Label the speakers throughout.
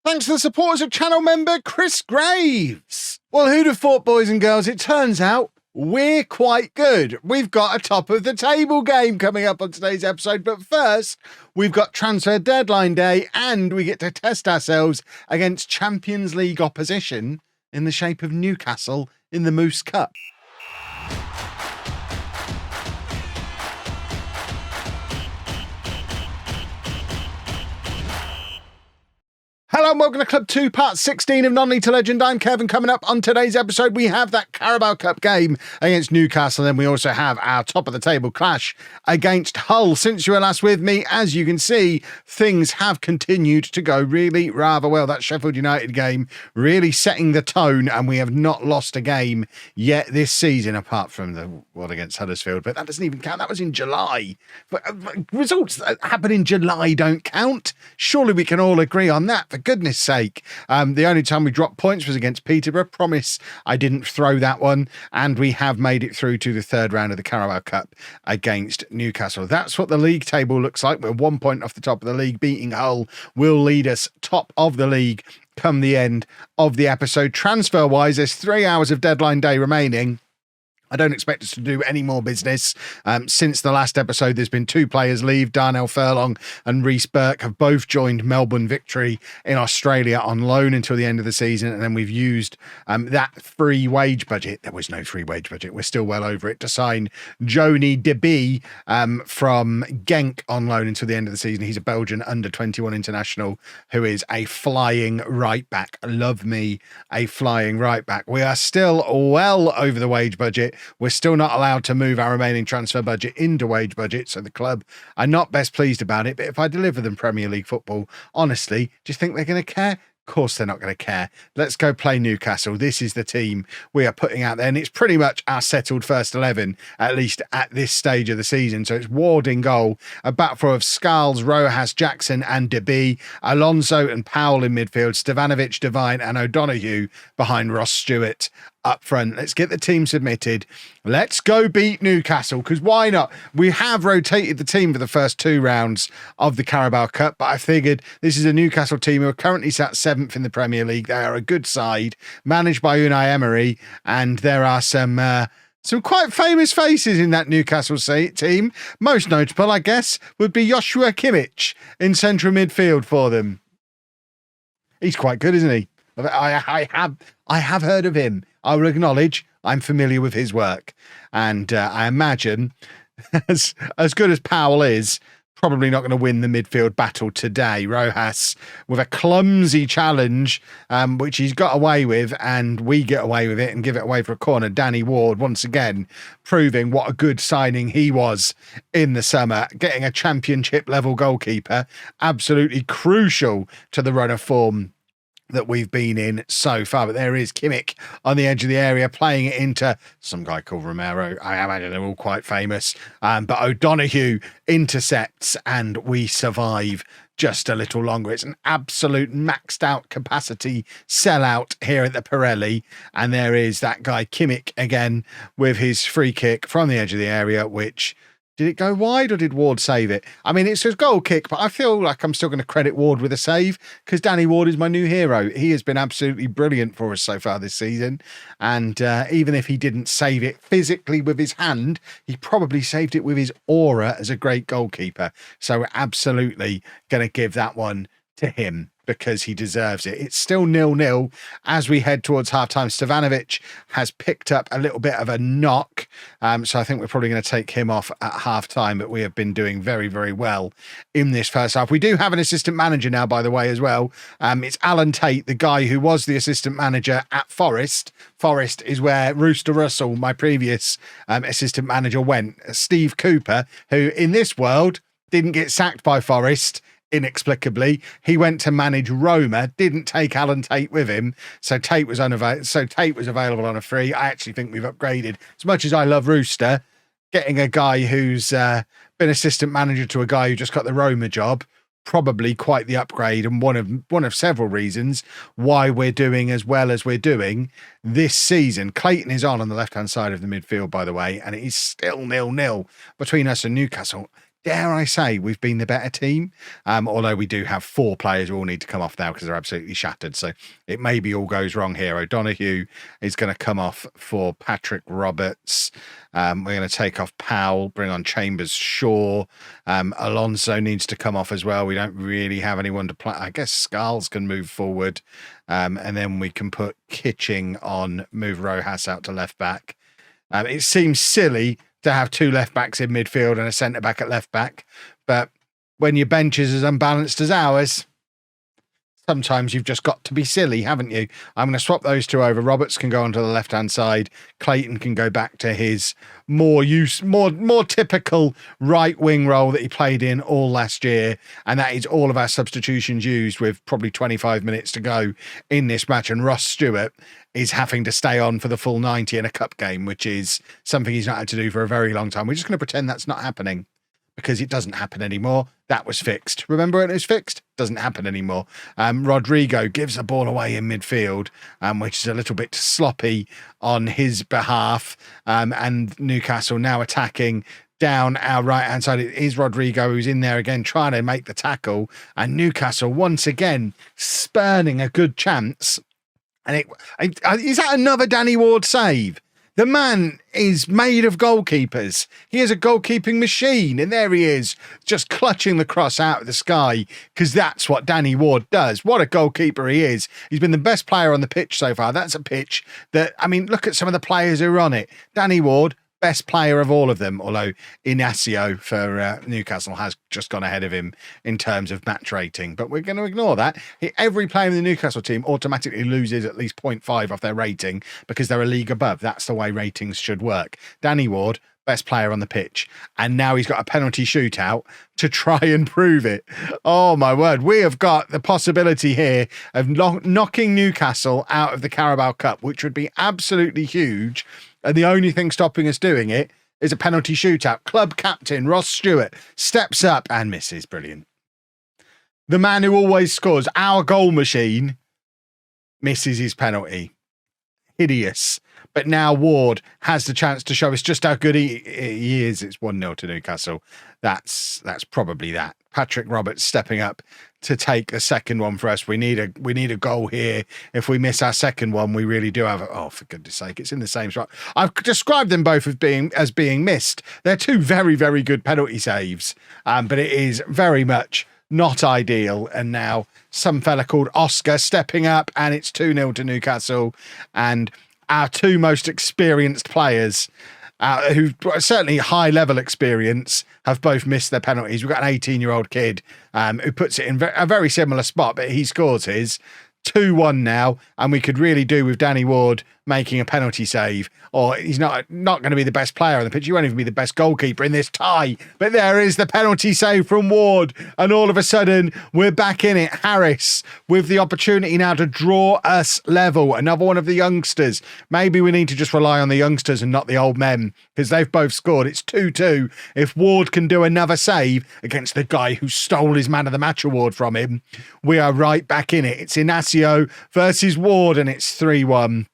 Speaker 1: Thanks to the supporters of channel member Chris Graves. Well, who'd have thought, boys and girls, it turns out we're quite good. We've got a top of the table game coming up on today's episode, but first we've got transfer deadline day and we get to test ourselves against Champions League opposition in the shape of Newcastle in the Moose Cup. Hello and welcome to Club 2, Part 16 of Non-League to Legend. I'm Kevin. Coming up on today's episode, we have that Carabao Cup game against Newcastle, and we also have our top-of-the-table clash against Hull. Since you were last with me, as you can see, things have continued to go really rather well. That Sheffield United game really setting the tone, and we have not lost a game yet this season, apart from the one against Huddersfield, but that doesn't even count. That was in July. But results that happen in July don't count. Surely we can all agree on that, for goodness sake. The only time we dropped points was against Peterborough. Promise I didn't throw that one. And we have made it through to the third round of the Carabao Cup against Newcastle. That's what the league table looks like. We're 1 point off the top of the league. Beating Hull will lead us top of the league come the end of the episode. Transfer-wise, there's 3 hours of deadline day remaining. I don't expect us to do any more business. Since the last episode, there's been 2 players leave. Darnell Furlong and Reece Burke have both joined Melbourne Victory in Australia on loan until the end of the season. And then we've used that free wage budget. There was no free wage budget. We're still well over it to sign Joni Deby from Genk on loan until the end of the season. He's a Belgian under-21 international who is a flying right back. Love me a flying right back. We are still well over the wage budget. We're still not allowed to move our remaining transfer budget into wage budget, so the club are not best pleased about it. But if I deliver them Premier League football, honestly, do you think they're going to care? Of course they're not going to care. Let's go play Newcastle. This is the team we are putting out there, and it's pretty much our settled first 11, at least at this stage of the season. So it's Ward in goal, a back four of Scarles, Rojas, Jackson and Deby, Alonso and Powell in midfield, Stevanovic, Devine and O'Donoghue behind Ross Stewart up front. Let's get the team submitted. Let's go beat Newcastle, because why not? We have rotated the team for the first 2 rounds of the Carabao Cup, but I figured this is a Newcastle team who are currently sat 7th in the Premier League. They are a good side, managed by Unai Emery, and there are some quite famous faces in that Newcastle team. Most notable, I guess, would be Joshua Kimmich in central midfield for them. He's quite good, isn't he? I have heard of him. I will acknowledge I'm familiar with his work. And I imagine, as good as Powell is, probably not going to win the midfield battle today. Rojas with a clumsy challenge, which he's got away with, and we get away with it and give it away for a corner. Danny Ward, once again, proving what a good signing he was in the summer. Getting a championship level goalkeeper, absolutely crucial to the run of form that we've been in so far. But there is Kimmich on the edge of the area, playing it into some guy called Romero. I imagine they're all quite famous. But O'Donoghue intercepts and we survive just a little longer. It's an absolute maxed out capacity sellout here at the Pirelli. And there is that guy Kimmich again with his free kick from the edge of the area, which... Did it go wide or did Ward save it? I mean, it's a goal kick, but I feel like I'm still going to credit Ward with a save, because Danny Ward is my new hero. He has been absolutely brilliant for us so far this season. And even if he didn't save it physically with his hand, he probably saved it with his aura as a great goalkeeper. So we're absolutely going to give that one to him, because he deserves it. It's still 0-0 as we head towards halftime. Stevanovic has picked up a little bit of a knock, so I think we're probably going to take him off at halftime, but we have been doing very, very well in this first half. We do have an assistant manager now, by the way, as well. It's Alan Tate, the guy who was the assistant manager at Forest. Forest is where Rooster Russell, my previous assistant manager, went. Steve Cooper, who in this world didn't get sacked by Forest, inexplicably. He went to manage Roma, didn't take Alan Tate with him, so Tate was available on a free. I actually think we've upgraded. As much as I love Rooster, getting a guy who's been assistant manager to a guy who just got the Roma job, probably quite the upgrade, and one of several reasons why we're doing as well as we're doing this season. Clayton is on the left-hand side of the midfield, by the way, and it is still 0-0 between us and Newcastle. dare I say, we've been the better team. Although we do have 4 players who all need to come off now because they're absolutely shattered. So it maybe all goes wrong here. O'Donoghue is going to come off for Patrick Roberts. We're going to take off Powell, bring on Chambers, Shaw. Alonso needs to come off as well. We don't really have anyone to play. I guess Scarles can move forward. And then we can put Kitching on, move Rojas out to left back. It seems silly to have 2 left backs in midfield and a centre back at left back. But when your bench is as unbalanced as ours, sometimes you've just got to be silly, haven't you? I'm going to swap those 2 over. Roberts can go onto the left-hand side. Clayton can go back to his more typical right wing role that he played in all last year. And that is all of our substitutions used with probably 25 minutes to go in this match. And Ross Stewart is having to stay on for the full 90 in a cup game, which is something he's not had to do for a very long time. We're just going to pretend that's not happening because it doesn't happen anymore. That was fixed. Remember when it was fixed? Doesn't happen anymore. Rodrigo gives the ball away in midfield, which is a little bit sloppy on his behalf. And Newcastle now attacking down our right-hand side. It is Rodrigo who's in there again trying to make the tackle. And Newcastle once again spurning a good chance. And is that another Danny Ward save? The man is made of goalkeepers. He is a goalkeeping machine. And there he is, just clutching the cross out of the sky, because that's what Danny Ward does. What a goalkeeper he is. He's been the best player on the pitch so far. That's a pitch that, I mean, look at some of the players who are on it. Danny Ward, best player of all of them, although Inacio for Newcastle has just gone ahead of him in terms of match rating. But we're going to ignore that. Every player in the Newcastle team automatically loses at least 0.5 off their rating because they're a league above. That's the way ratings should work. Danny Ward, best player on the pitch. And now he's got a penalty shootout to try and prove it. Oh, my word. We have got the possibility here of knocking Newcastle out of the Carabao Cup, which would be absolutely huge. And the only thing stopping us doing it is a penalty shootout. Club captain Ross Stewart steps up and misses. Brilliant. The man who always scores, our goal machine, misses his penalty. Hideous. But now Ward has the chance to show us just how good he is. It's 1-0 to Newcastle. That's probably that. Patrick Roberts stepping up to take the second one for us. We need a goal here. If we miss our second one, we really do have oh, for goodness sake, it's in the same spot. I've described them both as being missed. They're 2 very, very good penalty saves. But it is very much not ideal. And now some fella called Oscar stepping up, and it's 2-0 to Newcastle. And our 2 most experienced players, who certainly high level experience, have both missed their penalties. We've got an 18-year-old kid who puts it in a very similar spot, but he scores his. 2-1 now, and we could really do with Danny Ward making a penalty save, or he's not going to be the best player on the pitch. He won't even be the best goalkeeper in this tie. But there is the penalty save from Ward, and all of a sudden we're back in it. Harris with the opportunity now to draw us level. Another one of the youngsters. Maybe we need to just rely on the youngsters and not the old men, because they've both scored. It's 2-2. If Ward can do another save against the guy who stole his man of the match award from him, we are right back in it. It's Inacio versus Ward, and it's 3-1.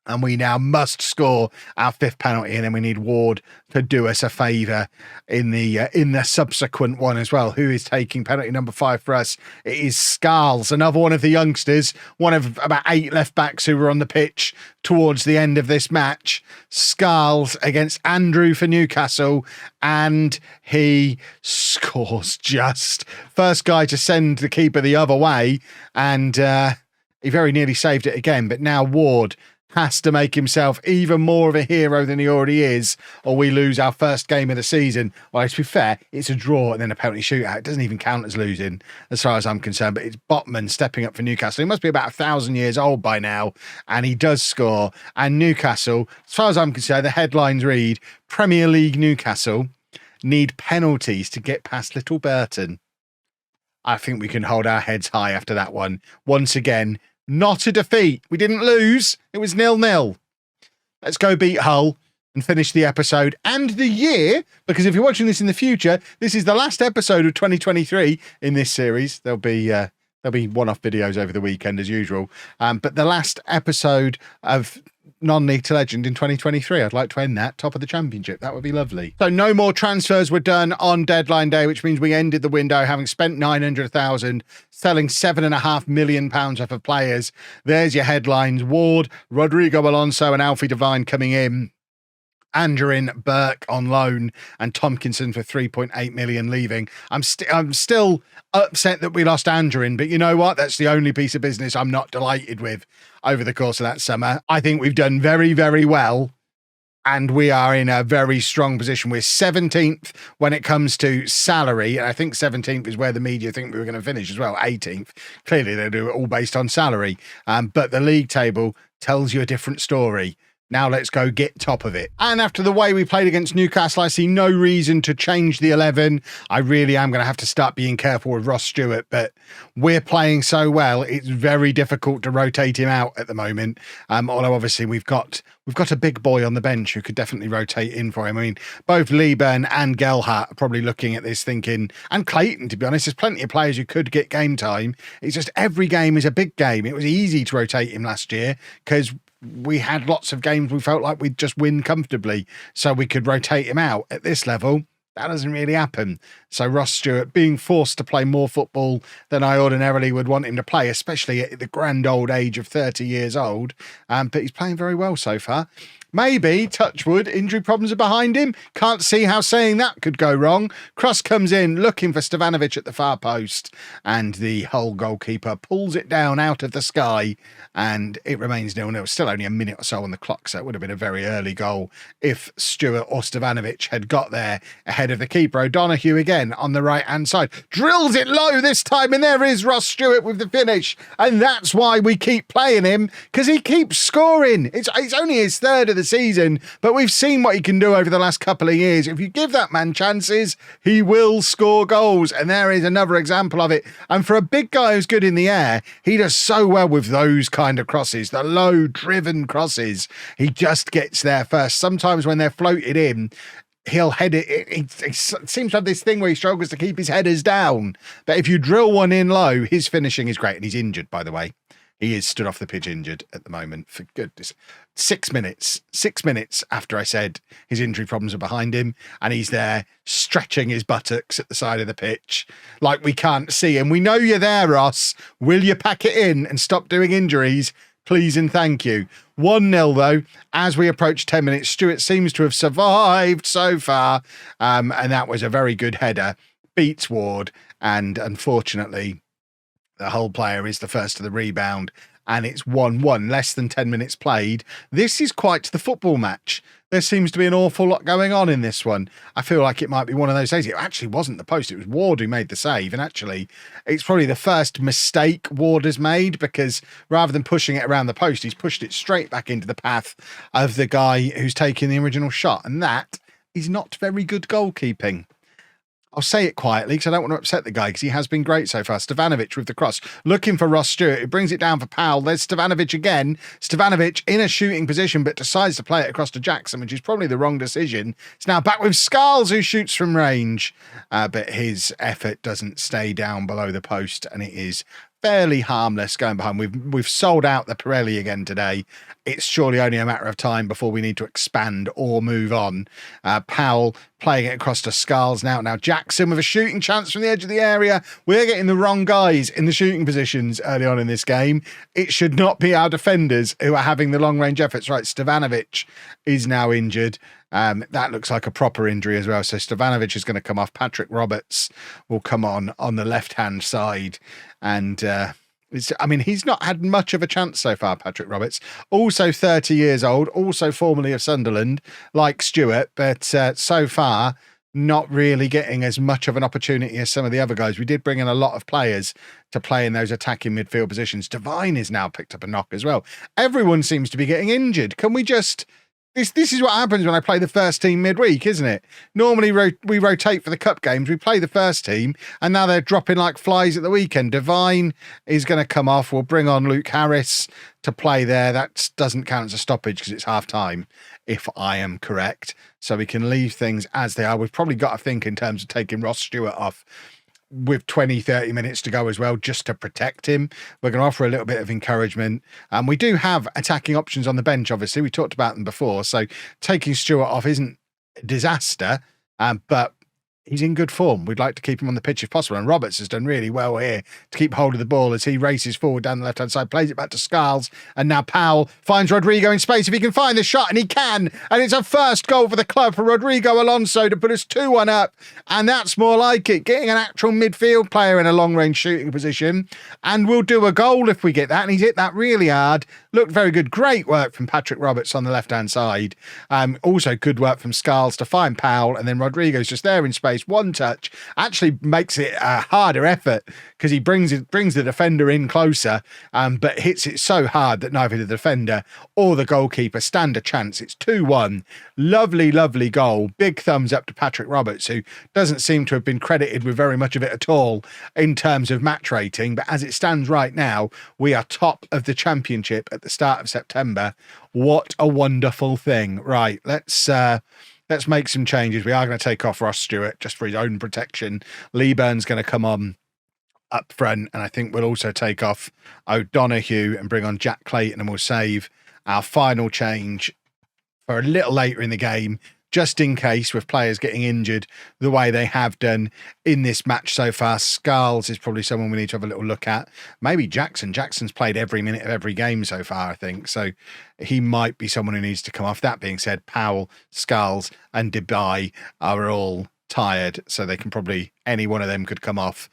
Speaker 1: And we now must score our 5th penalty, and then we need Ward to do us a favour in the subsequent one as well. Who is taking penalty number 5 for us? It is Scarles, another one of the youngsters, one of about 8 left backs who were on the pitch towards the end of this match. Scarles against Andrew for Newcastle, and he scores just. First guy to send the keeper the other way, and he very nearly saved it again. But now Ward has to make himself even more of a hero than he already is, or we lose our first game of the season. Well, to be fair, it's a draw and then a penalty shootout. It doesn't even count as losing as far as I'm concerned, but it's Botman stepping up for Newcastle. He must be about 1,000 years old by now, and he does score. And Newcastle, as far as I'm concerned, the headlines read, Premier League Newcastle need penalties to get past Little Burton. I think we can hold our heads high after that one. Once again, not a defeat. We didn't lose. It was 0-0. Let's go beat Hull and finish the episode and the year, because if you're watching this in the future, this is the last episode of 2023 in this series. There'll be one-off videos over the weekend as usual. But the last episode of non-league to legend in 2023. I'd like to end that top of the championship. That would be lovely. So no more transfers were done on deadline day, which means we ended the window having spent 900,000, selling £7.5 million worth of players. There's your headlines. Ward, Rodrigo Alonso and Alfie Devine coming in. Angerin, Burke on loan, and Tompkinson for 3.8 million leaving. I'm still upset that we lost Angerin, but you know what? That's the only piece of business I'm not delighted with over the course of that summer. I think we've done very, very well, and we are in a very strong position. We're 17th when it comes to salary, and I think 17th is where the media think we were going to finish as well, 18th. Clearly, they do it all based on salary, but the league table tells you a different story. Now let's go get top of it. And after the way we played against Newcastle, I see no reason to change the 11. I really am going to have to start being careful with Ross Stewart, but we're playing so well, it's very difficult to rotate him out at the moment. Although obviously we've got a big boy on the bench who could definitely rotate in for him. I mean, both Lieburn and Gelhardt are probably looking at this thinking, and Clayton, to be honest, there's plenty of players who could get game time. It's just every game is a big game. It was easy to rotate him last year because we had lots of games we felt like we'd just win comfortably, so we could rotate him out. At this level, that doesn't really happen. So Ross Stewart being forced to play more football than I ordinarily would want him to play, especially at the grand old age of 30 years old. But he's playing very well so far. Maybe, touchwood, injury problems are behind him. Can't see how saying that could go wrong. Cross comes in looking for Stevanovic at the far post, and the Hull goalkeeper pulls it down out of the sky, and it remains 0-0. Still only a minute or so on the clock, so it would have been a very early goal if Stewart or Stevanovic had got there ahead of the keeper. O'Donoghue again on the right-hand side. Drills it low this time, and there is Ross Stewart with the finish. And that's why we keep playing him, because he keeps scoring. It's only his third of the season, but we've seen what he can do over the last couple of years. If you give that man chances, he will score goals, and there is another example of it. And for a big guy who's good in the air, he does so well with those kind of crosses, the low driven crosses. He just gets there first. Sometimes when they're floated in, he'll head it. He seems to have this thing where he struggles to keep his headers down, but if you drill one in low, his finishing is great. And he's injured, by the way. He is stood off the pitch injured at the moment, for goodness. 6 minutes after I said his injury problems are behind him, and he's there stretching his buttocks at the side of the pitch like we can't see him. We know you're there, Ross. Will you pack it in and stop doing injuries? Please and thank you. 1-0 though, as we approach 10 minutes. Stewart seems to have survived so far, and that was a very good header. Beats Ward, and unfortunately, the Hull player is the first to the rebound, and it's 1-1, less than 10 minutes played. This is quite the football match. There seems to be an awful lot going on in this one. I feel like it might be one of those days. It actually wasn't the post. It was Ward who made the save. And actually, it's probably the first mistake Ward has made, because rather than pushing it around the post, he's pushed it straight back into the path of the guy who's taking the original shot. And that is not very good goalkeeping. I'll say it quietly because I don't want to upset the guy, because he has been great so far. Stevanovic with the cross, looking for Ross Stewart, who brings it down for Powell. There's Stevanovic again. Stevanovic in a shooting position, but decides to play it across to Jackson, which is probably the wrong decision. It's now back with Scarles, who shoots from range, but his effort doesn't stay down below the post, and it is fairly harmless going behind. We've sold out the Pirelli again today. It's surely only a matter of time before we need to expand or move on. Powell playing it across to Scarles now. Now Jackson with a shooting chance from the edge of the area. We're getting the wrong guys in the shooting positions early on in this game. It should not be our defenders who are having the long range efforts. Right, Stevanovic is now injured. That looks like a proper injury as well. So Stevanovic is going to come off. Patrick Roberts will come on the left-hand side. And he's not had much of a chance so far, Patrick Roberts. Also 30 years old, also formerly of Sunderland, like Stewart, but so far not really getting as much of an opportunity as some of the other guys. We did bring in a lot of players to play in those attacking midfield positions. Devine is now picked up a knock as well. Everyone seems to be getting injured. Can we just... This is what happens when I play the first team midweek, isn't it? Normally we rotate for the cup games. We play the first team, and now they're dropping like flies at the weekend. Devine is going to come off. We'll bring on Luke Harris to play there. That doesn't count as a stoppage because it's half time, if I am correct. So we can leave things as they are. We've probably got to think in terms of taking Ross Stewart off. with 20, 30 minutes to go as well, just to protect him. We're going to offer a little bit of encouragement. We do have attacking options on the bench, obviously. We talked about them before. So taking Stewart off isn't a disaster, but he's in good form. We'd like to keep him on the pitch if possible. And Roberts has done really well here to keep hold of the ball as he races forward down the left-hand side, plays it back to Scarles. And now Powell finds Rodrigo in space if he can find the shot, and he can. And it's a first goal for the club for Rodrigo Alonso to put us 2-1 up. And that's more like it, getting an actual midfield player in a long-range shooting position. And we'll do a goal if we get that. And he's hit that really hard. Looked very good. Great work from Patrick Roberts on the left-hand side. Also good work from Scarles to find Powell. And then Rodrigo's just there in space. One touch actually makes it a harder effort because he brings the defender in closer, but hits it so hard that neither the defender or the goalkeeper stand a chance. It's 2-1. Lovely, lovely goal. Big thumbs up to Patrick Roberts, who doesn't seem to have been credited with very much of it at all in terms of match rating. But as it stands right now, we are top of the championship at the start of September. What a wonderful thing. Right, let's make some changes. We are going to take off Ross Stewart just for his own protection. Lee Burn's going to come on up front, and I think we'll also take off O'Donoghue and bring on Jack Clayton, and we'll save our final change for a little later in the game, just in case, with players getting injured the way they have done in this match so far. Scarles is probably someone we need to have a little look at. Maybe Jackson. Jackson's played every minute of every game so far, I think. So he might be someone who needs to come off. That being said, Powell, Scarles and Dubai are all tired, so they can probably, any one of them could come off.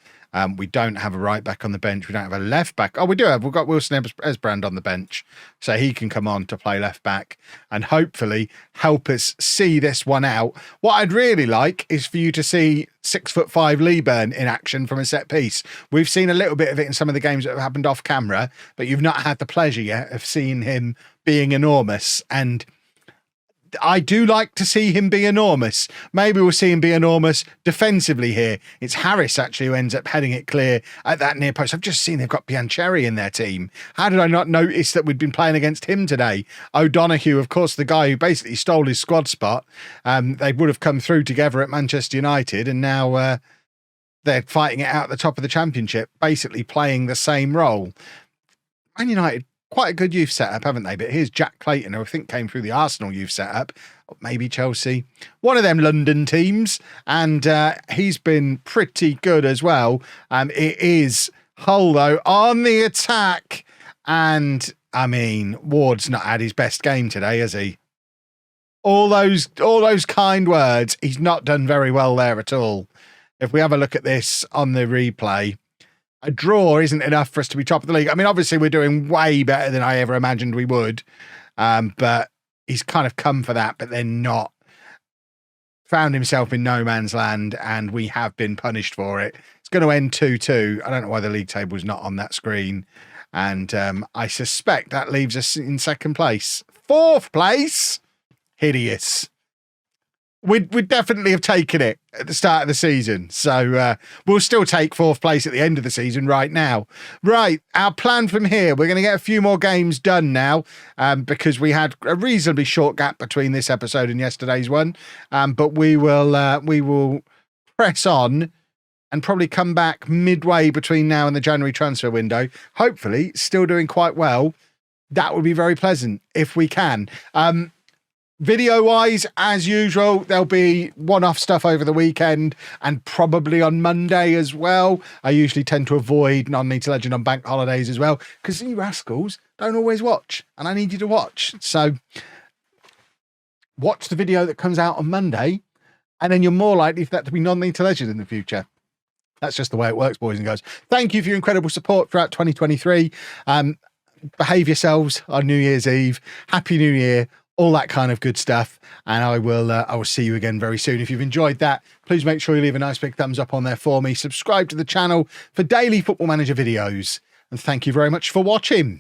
Speaker 1: We don't have a right back on the bench. We don't have a left back. Oh, we do have. We've got Wilson Esbrand on the bench, so he can come on to play left back and hopefully help us see this one out. What I'd really like is for you to see 6'5" Lee Burn in action from a set piece. We've seen a little bit of it in some of the games that have happened off camera, but you've not had the pleasure yet of seeing him being enormous. And I do like to see him be enormous. Maybe we'll see him be enormous defensively here. It's Harris actually who ends up heading it clear at that near post. I've just seen they've got Biancheri in their team. How did I not notice that we'd been playing against him today? O'Donoghue, of course, the guy who basically stole his squad spot. They would have come through together at Manchester United, and now they're fighting it out at the top of the championship, basically playing the same role. Man United, quite a good youth setup, haven't they? But here's Jack Clayton, who I think came through the Arsenal youth setup, maybe Chelsea, one of them London teams, and he's been pretty good as well. It is Hull, though, on the attack, and I mean, Ward's not had his best game today, has he? All those kind words, he's not done very well there at all. If we have a look at this on the replay, a draw isn't enough for us to be top of the league. I mean, obviously we're doing way better than I ever imagined we would, but he's kind of come for that, but then not. Found himself in no man's land, and we have been punished for it. It's going to end 2-2. I don't know why the league table's not on that screen, and I suspect that leaves us in second place. Fourth place? Hideous. We'd definitely have taken it at the start of the season. So we'll still take fourth place at the end of the season right now. Right, our plan from here, we're going to get a few more games done now because we had a reasonably short gap between this episode and yesterday's one. But we will press on and probably come back midway between now and the January transfer window. Hopefully, still doing quite well. That would be very pleasant if we can. Video-wise, as usual, there'll be one-off stuff over the weekend and probably on Monday as well. I usually tend to avoid Non-Need to Legend on bank holidays as well because you rascals don't always watch, and I need you to watch. So watch the video that comes out on Monday, and then you're more likely for that to be Non-Need to Legend in the future. That's just the way it works, boys and girls. Thank you for your incredible support throughout 2023. Behave yourselves on New Year's Eve. Happy New Year. All that kind of good stuff. And I will see you again very soon. If you've enjoyed that, please make sure you leave a nice big thumbs up on there for me. Subscribe to the channel for daily Football Manager videos. And thank you very much for watching.